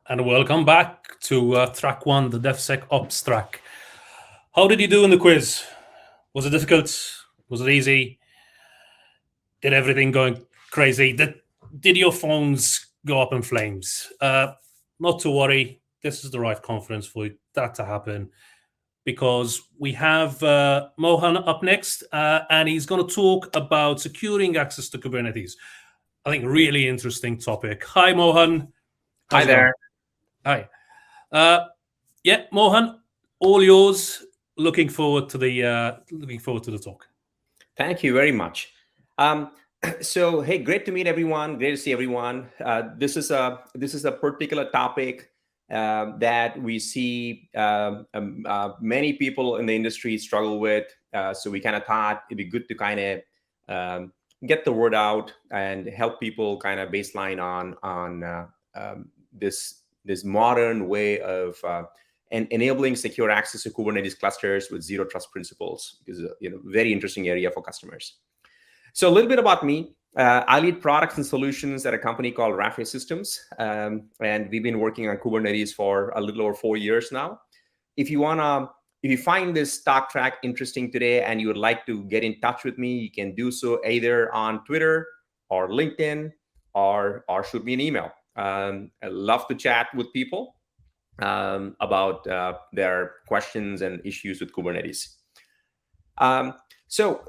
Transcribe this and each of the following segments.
And welcome back to track one, the DevSecOps track. How did you do in the quiz? Was it difficult? Was it easy? Did everything go crazy? Did your phones go up in flames? Not to worry. This is the right conference for that to happen because we have Mohan up next, and he's going to talk about securing access to Kubernetes. I think really interesting topic. Hi, Mohan. Hi How's it going? there. Hi. Yeah, Mohan, all yours. Looking forward to the talk. Thank you very much. Um, so, hey, great to meet everyone. Great to see everyone. This is a particular topic that we see many people in the industry struggle with. So we kind of thought it'd be good to kind of get the word out and help people kind of baseline on this modern way of and enabling secure access to Kubernetes clusters with zero trust principles is a very interesting area for customers. So a little bit about me. I lead products and solutions at a company called Rafi Systems, and we've been working on Kubernetes for a little over 4 years now. If you find this talk track interesting today and you would like to get in touch with me, you can do so either on Twitter or LinkedIn or shoot me an email. I love to chat with people about their questions and issues with Kubernetes. So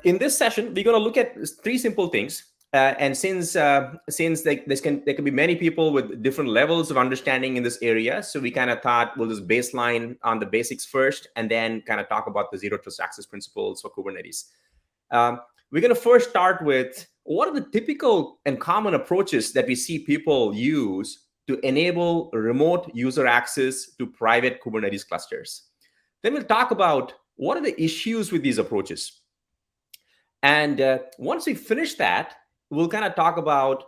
in this session, we're going to look at three simple things. And since there can be many people with different levels of understanding in this area, so we kind of thought we'll just baseline on the basics first, and then kind of talk about the zero trust access principles for Kubernetes. We're going to first start with what are the typical and common approaches that we see people use to enable remote user access to private Kubernetes clusters. Then we'll talk about what are the issues with these approaches. And once we finish that, we'll kind of talk about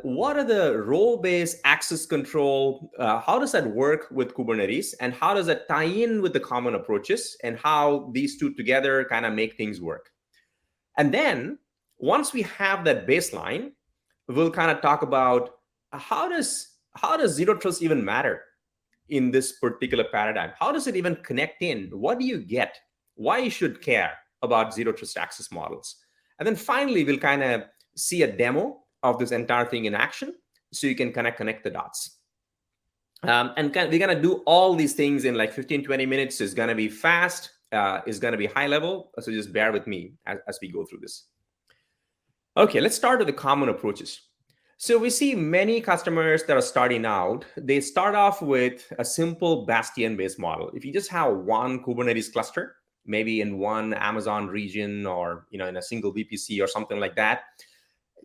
what are the role-based access control, how does that work with Kubernetes, and how does that tie in with the common approaches, and how these two together kind of make things work. And then once we have that baseline, we'll kind of talk about how does zero trust even matter in this particular paradigm? How does it even connect in? What do you get? Why you should care about zero trust access models? And then finally, we'll kind of see a demo of this entire thing in action so you can kind of connect the dots. And we're going to do all these things in like 15, 20 minutes. It's going to be fast. It's going to be high level. So just bear with me as we go through this. Okay, let's start with the common approaches. So we see many customers that are starting out, they start off with a simple bastion-based model. If you just have one Kubernetes cluster, maybe in one Amazon region or in a single VPC or something like that,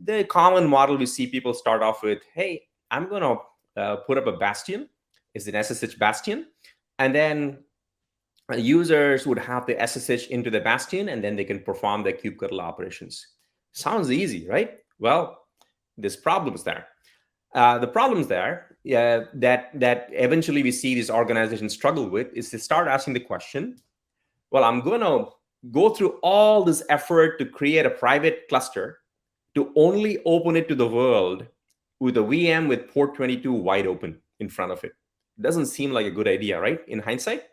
the common model we see people start off with, hey, I'm going to put up a bastion. It's an SSH bastion. And then users would have the SSH into the bastion, and then they can perform the kubectl operations. Sounds easy, right? Well, there's problems there. The problems there that eventually we see these organizations struggle with is they start asking the question, well, I'm going to go through all this effort to create a private cluster to only open it to the world with a VM with port 22 wide open in front of it. Doesn't seem like a good idea, right? In hindsight.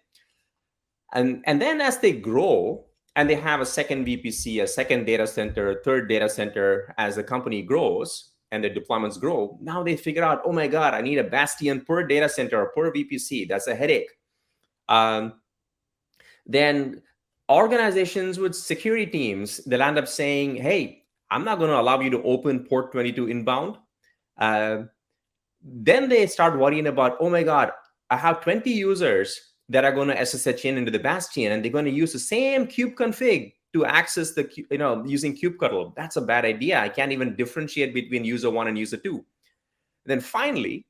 And then as they grow, and they have a second VPC, a second data center, a third data center, as the company grows and their deployments grow, now they figure out, oh my God, I need a bastion per data center or per VPC. That's a headache. Then organizations with security teams, they'll end up saying, hey, I'm not going to allow you to open port 22 inbound. Then they start worrying about, oh my God, I have 20 users that are going to SSH into the bastion, and they're going to use the same kube config to access the, using kubectl. That's a bad idea. I can't even differentiate between user one and user two. Then finally,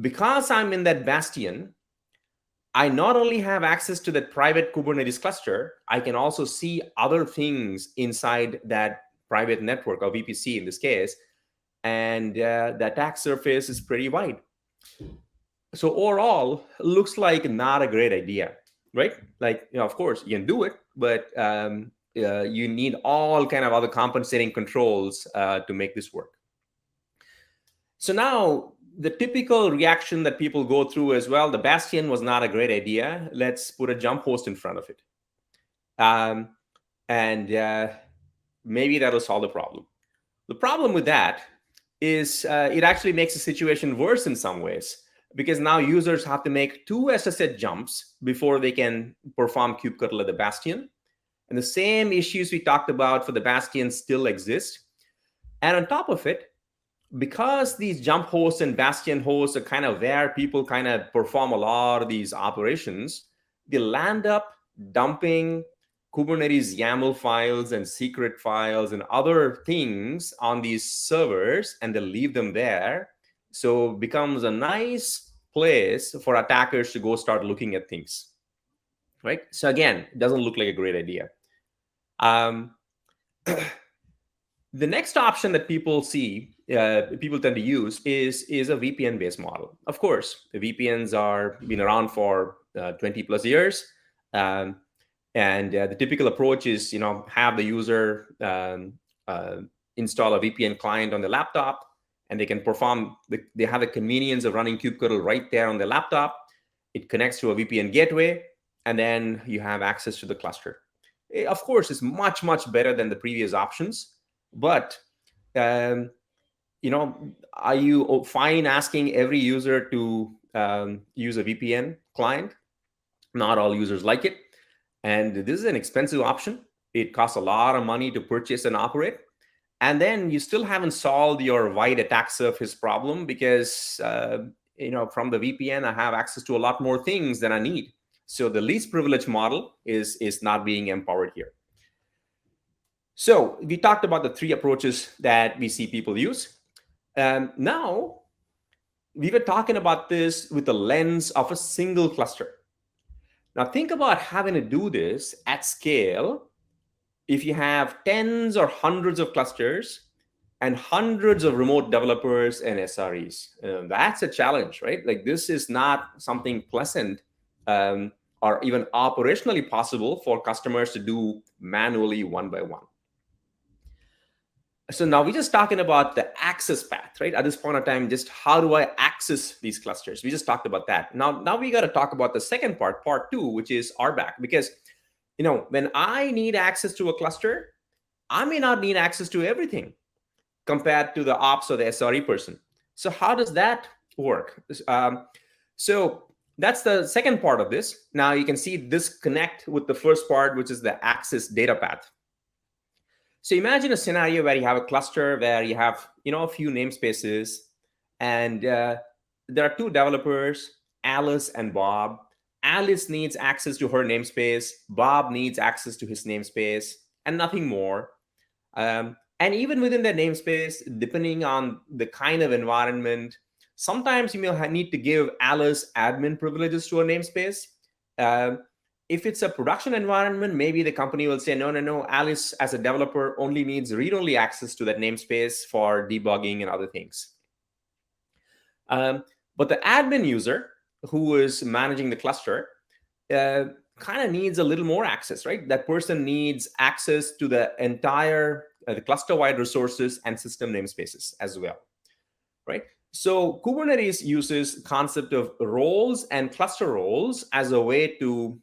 because I'm in that bastion, I not only have access to that private Kubernetes cluster, I can also see other things inside that private network, or VPC in this case, and the attack surface is pretty wide. So overall, looks like not a great idea, right? Like, of course, you can do it, but you need all kind of other compensating controls to make this work. So now the typical reaction that people go through as well, the Bastion was not a great idea. Let's put a jump host in front of it. And maybe that'll solve the problem. The problem with that is it actually makes the situation worse in some ways, because now users have to make 2 SSH jumps before they can perform kubectl at the Bastion. And the same issues we talked about for the Bastion still exist. And on top of it, because these jump hosts and Bastion hosts are kind of where people kind of perform a lot of these operations, they land up dumping Kubernetes YAML files and secret files and other things on these servers, and they leave them there. So it becomes a nice place for attackers to go start looking at things, right? So again, it doesn't look like a great idea. The next option that people see, people tend to use is a VPN-based model. Of course, the VPNs are been around for 20 plus years. And the typical approach is, have the user install a VPN client on the laptop, and they can perform, they have the convenience of running kubectl right there on the laptop. It connects to a VPN gateway, and then you have access to the cluster. Of course, it's much, much better than the previous options. But, are you fine asking every user to use a VPN client? Not all users like it. And this is an expensive option. It costs a lot of money to purchase and operate. And then you still haven't solved your wide attack surface problem, because, from the VPN, I have access to a lot more things than I need. So the least privilege model is not being empowered here. So we talked about the 3 approaches that we see people use. Now, we were talking about this with the lens of a single cluster. Now, think about having to do this at scale if you have tens or hundreds of clusters and hundreds of remote developers and SREs. That's a challenge, right? Like, this is not something pleasant or even operationally possible for customers to do manually one by one. So now we're just talking about the access path, right? At this point in time, just how do I access these clusters? We just talked about that. Now we got to talk about the second part 2, which is RBAC, because when I need access to a cluster, I may not need access to everything compared to the ops or the SRE person. So how does that work? So that's the second part of this. Now you can see this connect with the first part, which is the access data path. So imagine a scenario where you have a cluster where you have, a few namespaces, and there are 2 developers, Alice and Bob. Alice needs access to her namespace. Bob needs access to his namespace, and nothing more. And even within that namespace, depending on the kind of environment, sometimes you may need to give Alice admin privileges to a namespace. If it's a production environment, maybe the company will say, no, Alice as a developer only needs read-only access to that namespace for debugging and other things. But the admin user who is managing the cluster kind of needs a little more access, right? That person needs access to the entire the cluster-wide resources and system namespaces as well, right? So Kubernetes uses concept of roles and cluster roles as a way to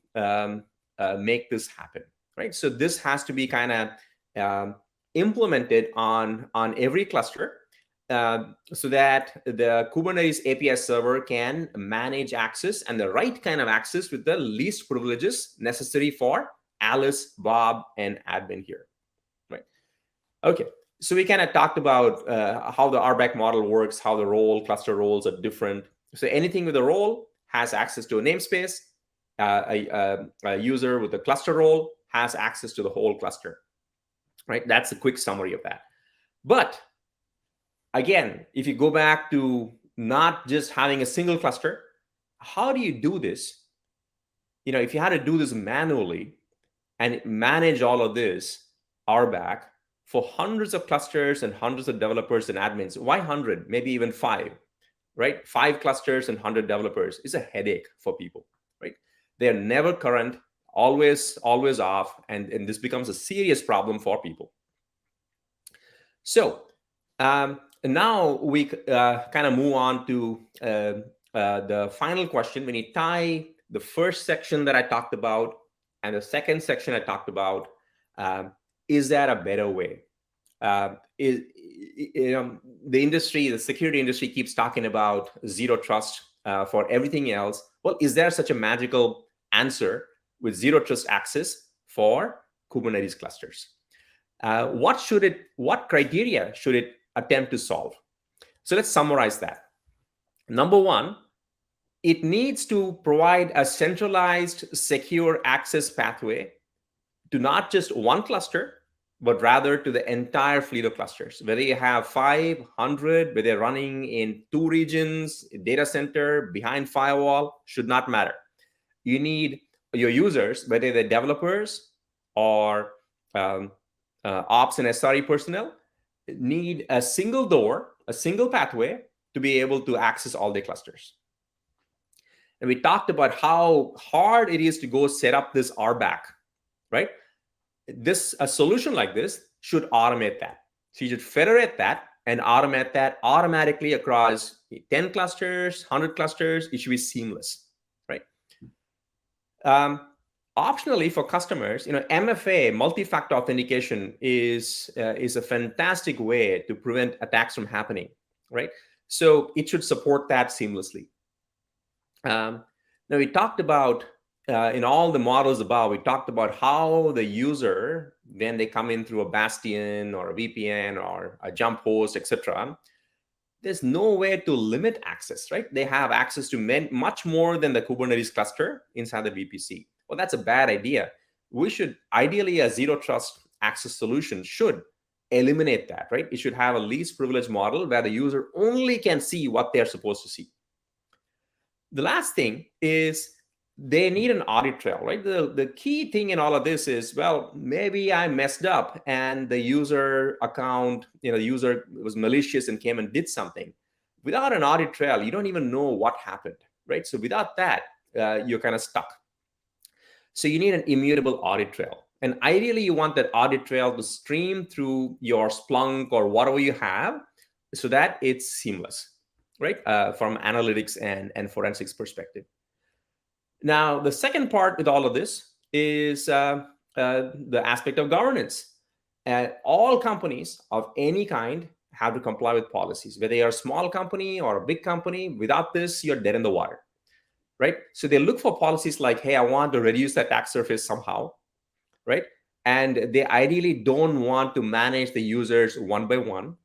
make this happen, right? So this has to be kind of implemented on every cluster so that the Kubernetes API server can manage access and the right kind of access with the least privileges necessary for Alice, Bob, and admin here, right? Okay. So we kind of talked about how the RBAC model works, how the role, cluster roles are different. So anything with a role has access to a namespace. A user with a cluster role has access to the whole cluster, right? That's a quick summary of that. But again, if you go back to not just having a single cluster, how do you do this? If you had to do this manually and manage all of this RBAC, for hundreds of clusters and hundreds of developers and admins, why 100? Maybe even 5, right? 5 clusters and 100 developers is a headache for people, right? They're never current, always off, and this becomes a serious problem for people. So now we kind of move on to the final question. When you tie the first section that I talked about and the second section I talked about, is there a better way? Is the industry, the security industry, keeps talking about zero trust for everything else. Well, is there such a magical answer with zero trust access for Kubernetes clusters? What criteria should it attempt to solve? So let's summarize that. Number one, it needs to provide a centralized, secure access pathway to not just one cluster, but rather to the entire fleet of clusters. Whether you have 500, whether they're running in 2 regions, data center, behind firewall, should not matter. You need your users, whether they're developers or ops and SRE personnel, need a single door, a single pathway to be able to access all their clusters. And we talked about how hard it is to go set up this RBAC, right? A solution like this should automate that. So you should federate that and automate that automatically across 10 clusters, 100 clusters. It should be seamless, right? Optionally for customers, MFA, multi-factor authentication, is a fantastic way to prevent attacks from happening, right? So it should support that seamlessly. Now we talked about, in all the models above, we talked about how the user, when they come in through a bastion or a VPN or a jump host, etc., there's no way to limit access, right? They have access to much more than the Kubernetes cluster inside the VPC. Well, that's a bad idea. We should, ideally, a zero trust access solution should eliminate that, right? It should have a least privilege model where the user only can see what they're supposed to see. The last thing is they need an audit trail, right? The key thing in all of this is, well, maybe I messed up and the user account, the user was malicious and came and did something. Without an audit trail, you don't even know what happened, right? So without that, you're kind of stuck. So you need an immutable audit trail. And ideally, you want that audit trail to stream through your Splunk or whatever you have so that it's seamless, right? From analytics and forensics perspective. Now, the second part with all of this is the aspect of governance. All companies of any kind have to comply with policies, whether you're a small company or a big company. Without this, you're dead in the water, right? So they look for policies like, hey, I want to reduce the attack surface somehow, right? And they ideally don't want to manage the users one by one.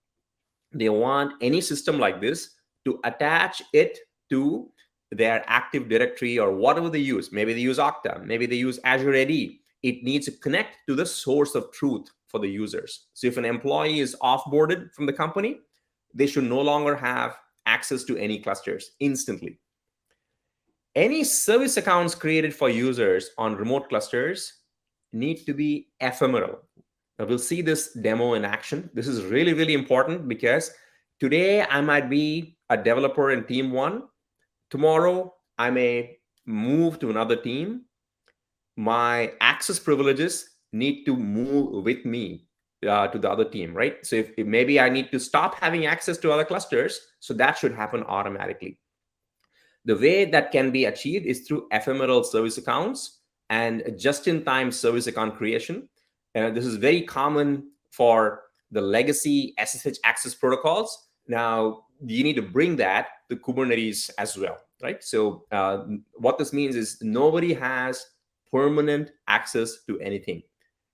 They want any system like this to attach it to their Active Directory or whatever they use. Maybe they use Okta, maybe they use Azure AD. It needs to connect to the source of truth for the users. So if an employee is offboarded from the company, they should no longer have access to any clusters instantly. Any service accounts created for users on remote clusters need to be ephemeral. Now we'll see this demo in action. This is really, really important because today I might be a developer in team 1. Tomorrow, I may move to another team. My access privileges need to move with me to the other team, right? So if maybe I need to stop having access to other clusters, so that should happen automatically. The way that can be achieved is through ephemeral service accounts and just-in-time service account creation. And this is very common for the legacy SSH access protocols. Now, you need to bring that to Kubernetes as well, right? So what this means is nobody has permanent access to anything.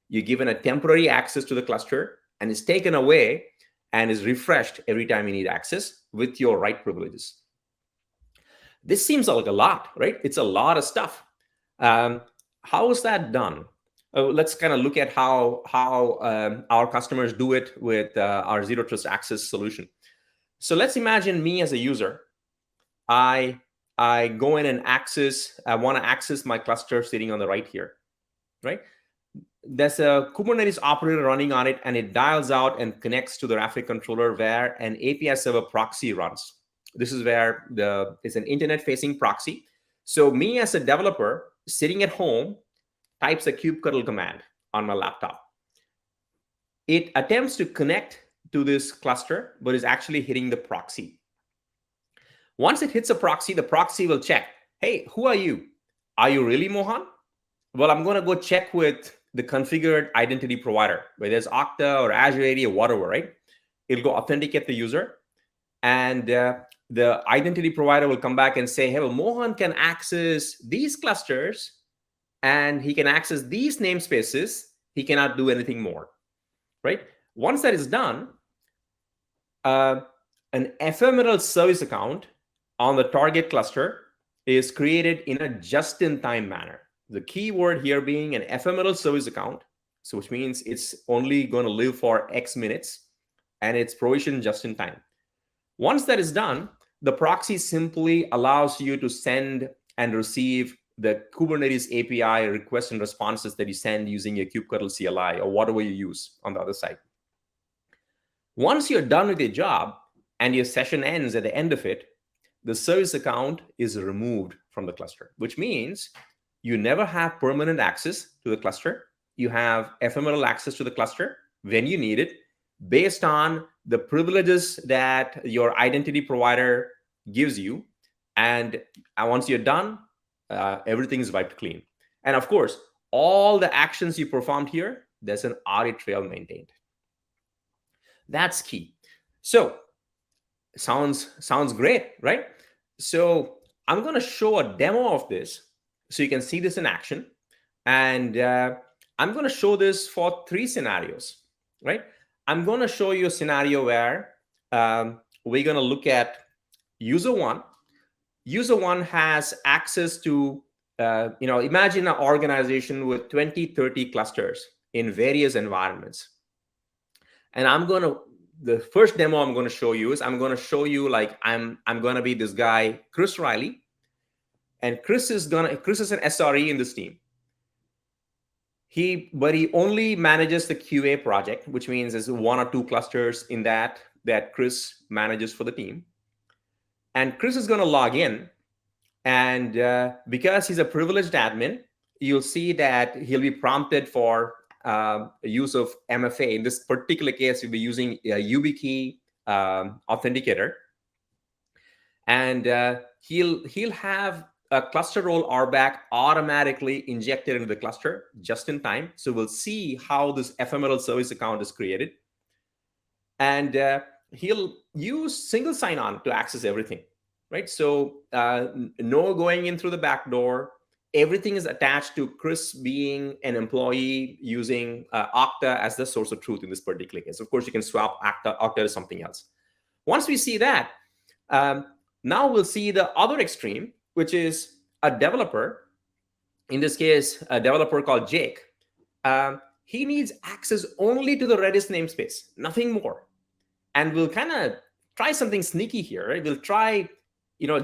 You're given a temporary access to the cluster and it's taken away and is refreshed every time you need access with your right privileges. This seems like a lot, right? It's a lot of stuff. How is that done? Let's kind of look at how our customers do it with our Zero Trust Access solution. So let's imagine me as a user. I go in and I want to access my cluster sitting on the right here, right? There's a Kubernetes operator running on it, and it dials out and connects to the Traffic controller where an API server proxy runs. This is where it's an internet-facing proxy. So me as a developer sitting at home types a kubectl command on my laptop. It attempts to connect to this cluster, but is actually hitting the proxy. Once it hits a proxy, the proxy will check, hey, who are you? Are you really Mohan? Well, I'm going to go check with the configured identity provider, whether it's Okta or Azure AD or whatever, right? It'll go authenticate the user. And the identity provider will come back and say, hey, well, Mohan can access these clusters and he can access these namespaces. He cannot do anything more, right? Once that is done, an ephemeral service account on the target cluster is created in a just-in-time manner. The key word here being an ephemeral service account, so which means it's only going to live for X minutes, and it's provisioned just in time. Once that is done, the proxy simply allows you to send and receive the Kubernetes API requests and responses that you send using your kubectl CLI or whatever you use on the other side. Once you're done with your job and your session ends at the end of it, the service account is removed from the cluster, which means you never have permanent access to the cluster. You have ephemeral access to the cluster when you need it, based on the privileges that your identity provider gives you. And once you're done, everything is wiped clean. And of course, all the actions you performed here, there's an audit trail maintained. That's key. So sounds great, right? So I'm going to show a demo of this so you can see this in action. And I'm going to show this for 3 scenarios, right? I'm going to show you a scenario where we're going to look at user 1. User 1 has access to, imagine an organization with 20, 30 clusters in various environments. And the first demo I'm going to show you is I'm going to show you like I'm going to be this guy, Chris Riley. And Chris is an SRE in this team. But he only manages the QA project, which means there's 1 or 2 clusters in that Chris manages for the team. And Chris is going to log in. And because he's a privileged admin, you'll see that he'll be prompted for use of MFA. In this particular case, we'll be using a YubiKey authenticator. And he'll have a cluster role RBAC automatically injected into the cluster just in time. So we'll see how this ephemeral service account is created. And he'll use single sign-on to access everything, right? So no going in through the back door. Everything is attached to Chris being an employee using Okta as the source of truth in this particular case. Of course, you can swap Okta to something else. Once we see that, now we'll see the other extreme, which is a developer, in this case, a developer called Jake. He needs access only to the Redis namespace, nothing more. And we'll kind of try something sneaky here, right? We'll try,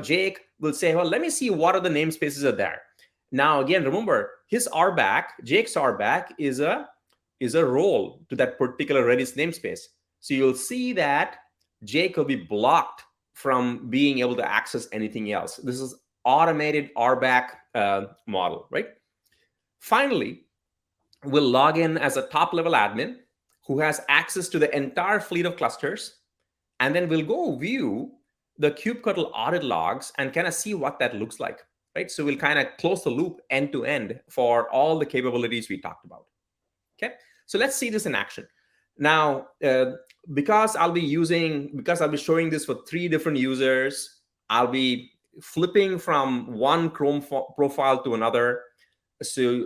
Jake will say, well, let me see what are the namespaces are there. Now, again, remember, his RBAC, Jake's RBAC is a role to that particular Redis namespace. So you'll see that Jake will be blocked from being able to access anything else. This is automated RBAC model, right? Finally, we'll log in as a top-level admin who has access to the entire fleet of clusters, and then we'll go view the kubectl audit logs and kind of see what that looks like, right? So we'll kind of close the loop end-to-end for all the capabilities we talked about, okay? So let's see this in action. Now, because I'll be showing this for 3 different users, I'll be flipping from one Chrome profile to another. So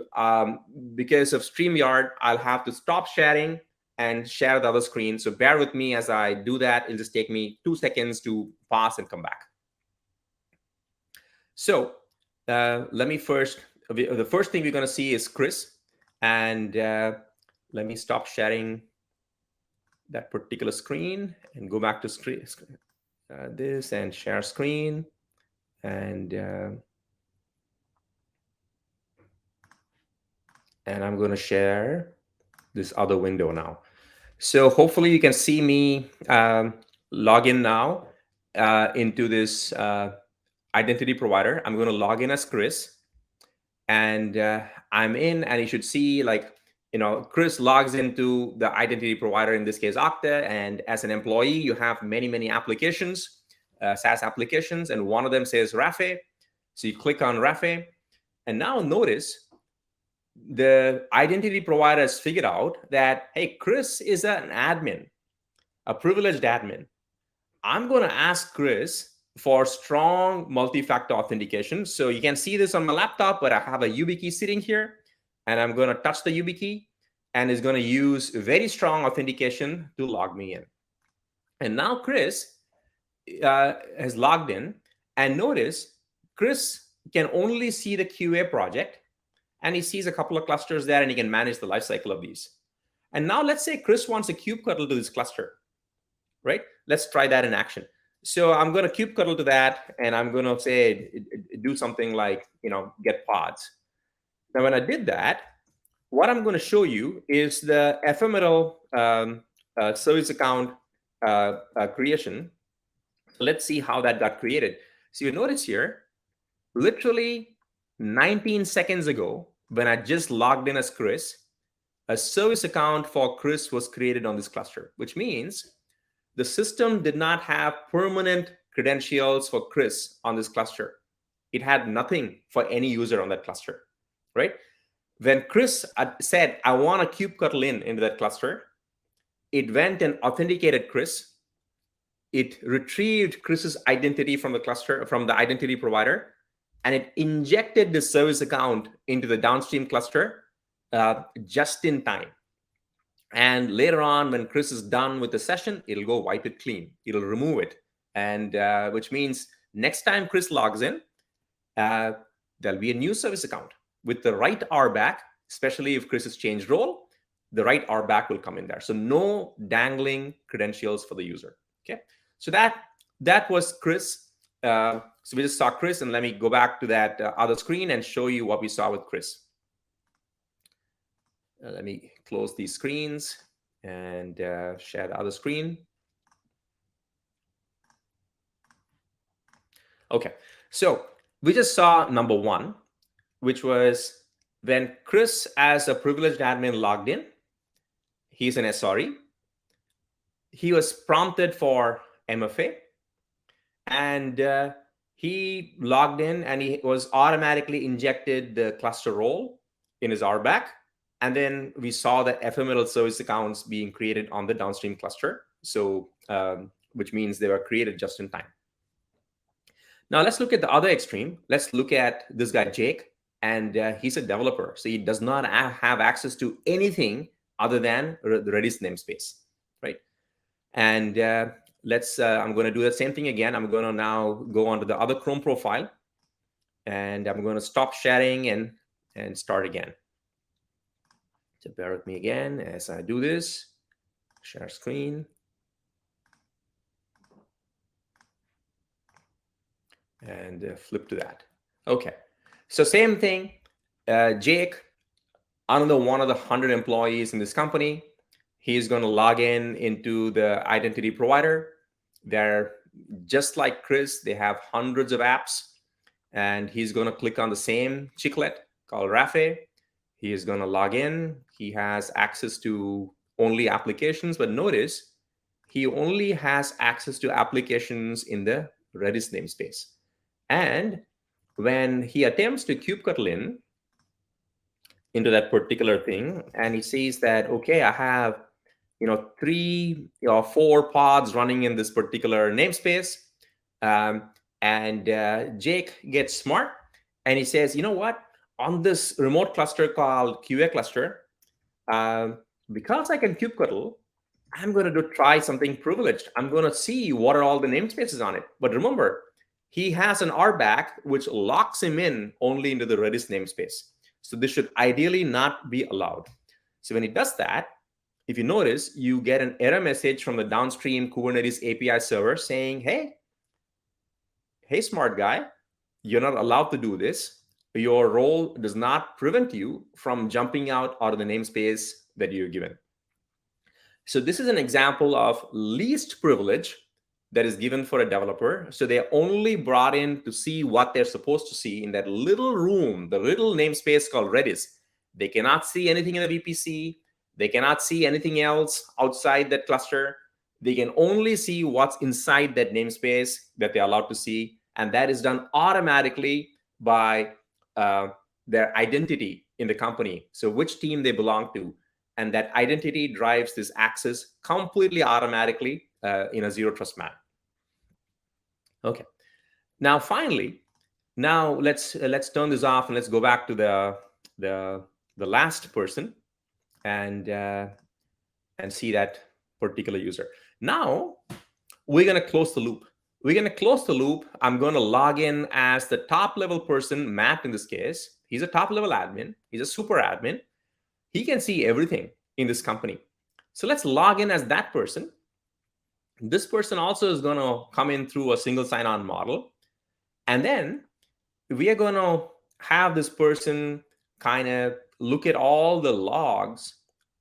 because of StreamYard, I'll have to stop sharing and share the other screen. So bear with me as I do that. It'll just take me 2 seconds to pause and come back. So let me the first thing we're going to see is Chris. And let me stop sharing that particular screen and go back to this and share screen. And I'm going to share this other window now. So hopefully you can see me log in now into this identity provider. I'm going to log in as Chris. And I'm in, and you should see like Chris logs into the identity provider, in this case Okta, and as an employee you have many applications, SaaS applications, and one of them says Rafe. So you click on Rafe, and now notice the identity provider has figured out that, hey, Chris is an admin, a privileged admin. I'm going to ask Chris for strong multi-factor authentication. So you can see this on my laptop, but I have a YubiKey sitting here, and I'm going to touch the YubiKey, and it's going to use very strong authentication to log me in. And now Chris has logged in, and notice Chris can only see the QA project, and he sees a couple of clusters there, and he can manage the lifecycle of these. And now let's say Chris wants a kubectl to this cluster, right? Let's try that in action. So I'm going to kubectl to that, and I'm going to say, do something like, get pods. Now, when I did that, what I'm going to show you is the ephemeral service account creation. Let's see how that got created. So you notice here, literally 19 seconds ago, when I just logged in as Chris, a service account for Chris was created on this cluster, which means the system did not have permanent credentials for Chris on this cluster. It had nothing for any user on that cluster, right? When Chris said, I want a kubectl into that cluster, it went and authenticated Chris. It retrieved Chris's identity from the cluster, from the identity provider, and it injected the service account into the downstream cluster just in time. And later on, when Chris is done with the session, it'll go wipe it clean. It'll remove it. And which means next time Chris logs in, there'll be a new service account with the right RBAC, especially if Chris has changed role, the right RBAC will come in there. So no dangling credentials for the user. Okay. So that was Chris. So we just saw Chris, and let me go back to that other screen and show you what we saw with Chris. Let me close these screens and share the other screen. Okay, so we just saw number one, which was when Chris, as a privileged admin, logged in. He's an SRE. He was prompted for MFA, and he logged in, and he was automatically injected the cluster role in his RBAC. And then we saw the ephemeral service accounts being created on the downstream cluster. So, which means they were created just in time. Now let's look at the other extreme. Let's look at this guy, Jake, and he's a developer. So he does not have access to anything other than the Redis namespace, right? And I'm going to do the same thing again. I'm going to now go onto the other Chrome profile, and I'm going to stop sharing and start again. So bear with me again as I do this. Share screen. And flip to that. Okay. So same thing. Jake, another one of the 100 employees in this company, he's going to log into the identity provider. They're just like Chris. They have hundreds of apps. And he's going to click on the same chiclet called Rafe. He is going to log in. He has access to only applications, but notice he only has access to applications in the Redis namespace. And when he attempts to kubectl into that particular thing, and he sees that, okay, I have 3 or 4 pods running in this particular namespace, and Jake gets smart, and he says, you know what? On this remote cluster called QA cluster, because I can kubectl, I'm going to try something privileged. I'm going to see what are all the namespaces on it. But remember, he has an RBAC which locks him in only into the Redis namespace. So this should ideally not be allowed. So when he does that, if you notice, you get an error message from the downstream Kubernetes API server saying, hey, smart guy, you're not allowed to do this. Your role does not prevent you from jumping out of the namespace that you're given. So this is an example of least privilege that is given for a developer. So they're only brought in to see what they're supposed to see in that little room, the little namespace called Redis. They cannot see anything in the VPC. They cannot see anything else outside that cluster. They can only see what's inside that namespace that they're allowed to see. And that is done automatically by their identity in the company. So which team they belong to. And that identity drives this access completely automatically in a zero trust manner. Okay. Now, finally, now let's turn this off and let's go back to the last person and see that particular user. Now we're going to close the loop. We're going to close the loop. I'm going to log in as the top level person, Matt in this case. He's a top level admin. He's a super admin. He can see everything in this company. So let's log in as that person. This person also is going to come in through a single sign-on model. And then we are going to have this person kind of look at all the logs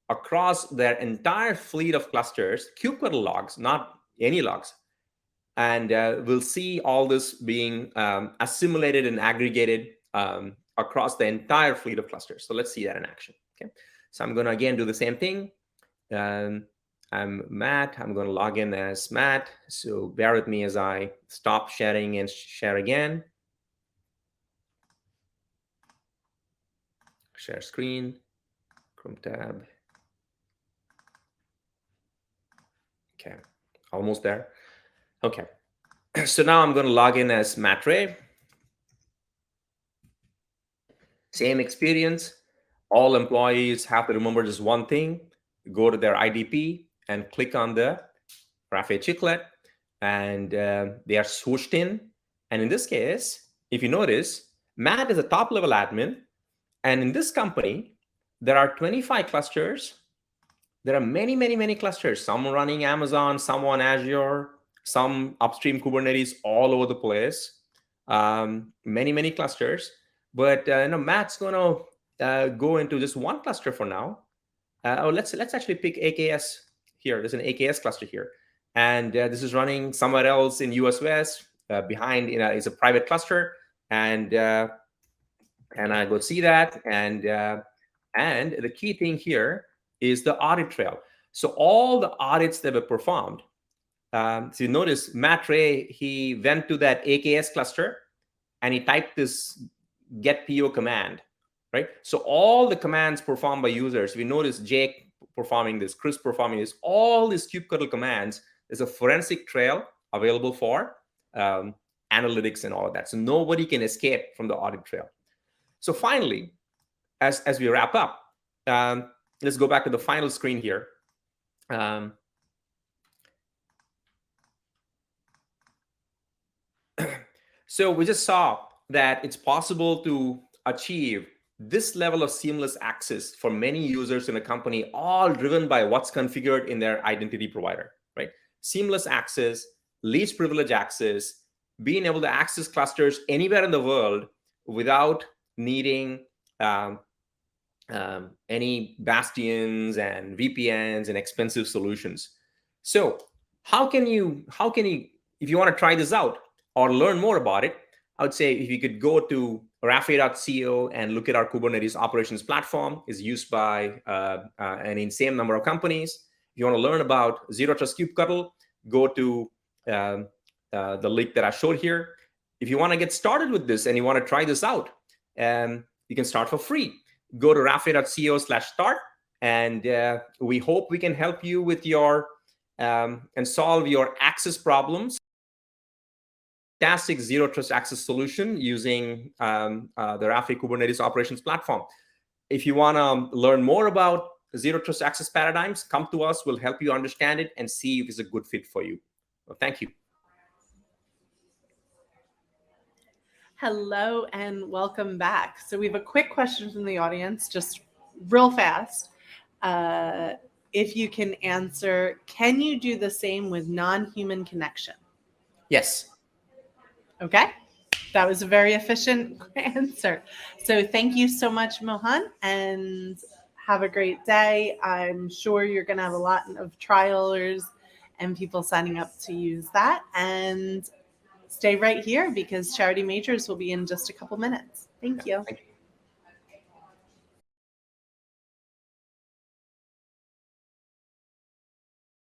across their entire fleet of clusters, kubectl logs, not any logs. And we'll see all this being assimilated and aggregated across the entire fleet of clusters. So let's see that in action. Okay. So I'm going to, again, do the same thing. I'm Matt. I'm going to log in as Matt. So bear with me as I stop sharing and share again. Share screen, Chrome tab. Okay, almost there. Okay, so now I'm going to log in as Matt Ray. Same experience. All employees have to remember just one thing. Go to their IDP and click on the Rafe chiclet, and they are swooshed in. And in this case, if you notice, Matt is a top-level admin. And in this company, there are 25 clusters. There are many, many, many clusters. Some running Amazon, some on Azure, some upstream Kubernetes all over the place. Many, many clusters. But Matt's going to go into just one cluster for now. Let's actually pick AKS here. There's an AKS cluster here. And this is running somewhere else in US West. Behind is a private cluster. And I go see that. And the key thing here is the audit trail. So all the audits that were performed. So you notice Matt Ray, he went to that AKS cluster and he typed this get PO command, right? So all the commands performed by users, we notice Jake performing this, Chris performing this, all these kubectl commands, there's a forensic trail available for analytics and all of that. So nobody can escape from the audit trail. So finally, as we wrap up, let's go back to the final screen here. So we just saw that it's possible to achieve this level of seamless access for many users in a company, all driven by what's configured in their identity provider, right? Seamless access, least privilege access, being able to access clusters anywhere in the world without needing any bastions and VPNs and expensive solutions. So how can you, if you want to try this out or learn more about it, I would say if you could go to rafe.co and look at our Kubernetes operations platform. Is used by an insane number of companies. If you want to learn about Zero Trust kubectl, go to the link that I showed here. If you want to get started with this and you want to try this out, you can start for free. Go to rafe.co/start, and we hope we can help you with your and solve your access problems. Fantastic Zero Trust access solution using the Rafe Kubernetes operations platform. If you want to learn more about Zero Trust access paradigms, come to us. We'll help you understand it and see if it's a good fit for you. Well, thank you. Hello and welcome back. So we have a quick question from the audience, just real fast. If you can answer, can you do the same with non-human connection? Yes. Okay, that was a very efficient answer. So thank you so much, Mohan, and have a great day. I'm sure you're going to have a lot of trialers and people signing up to use that. And stay right here because Charity Majors will be in just a couple minutes. Thank you.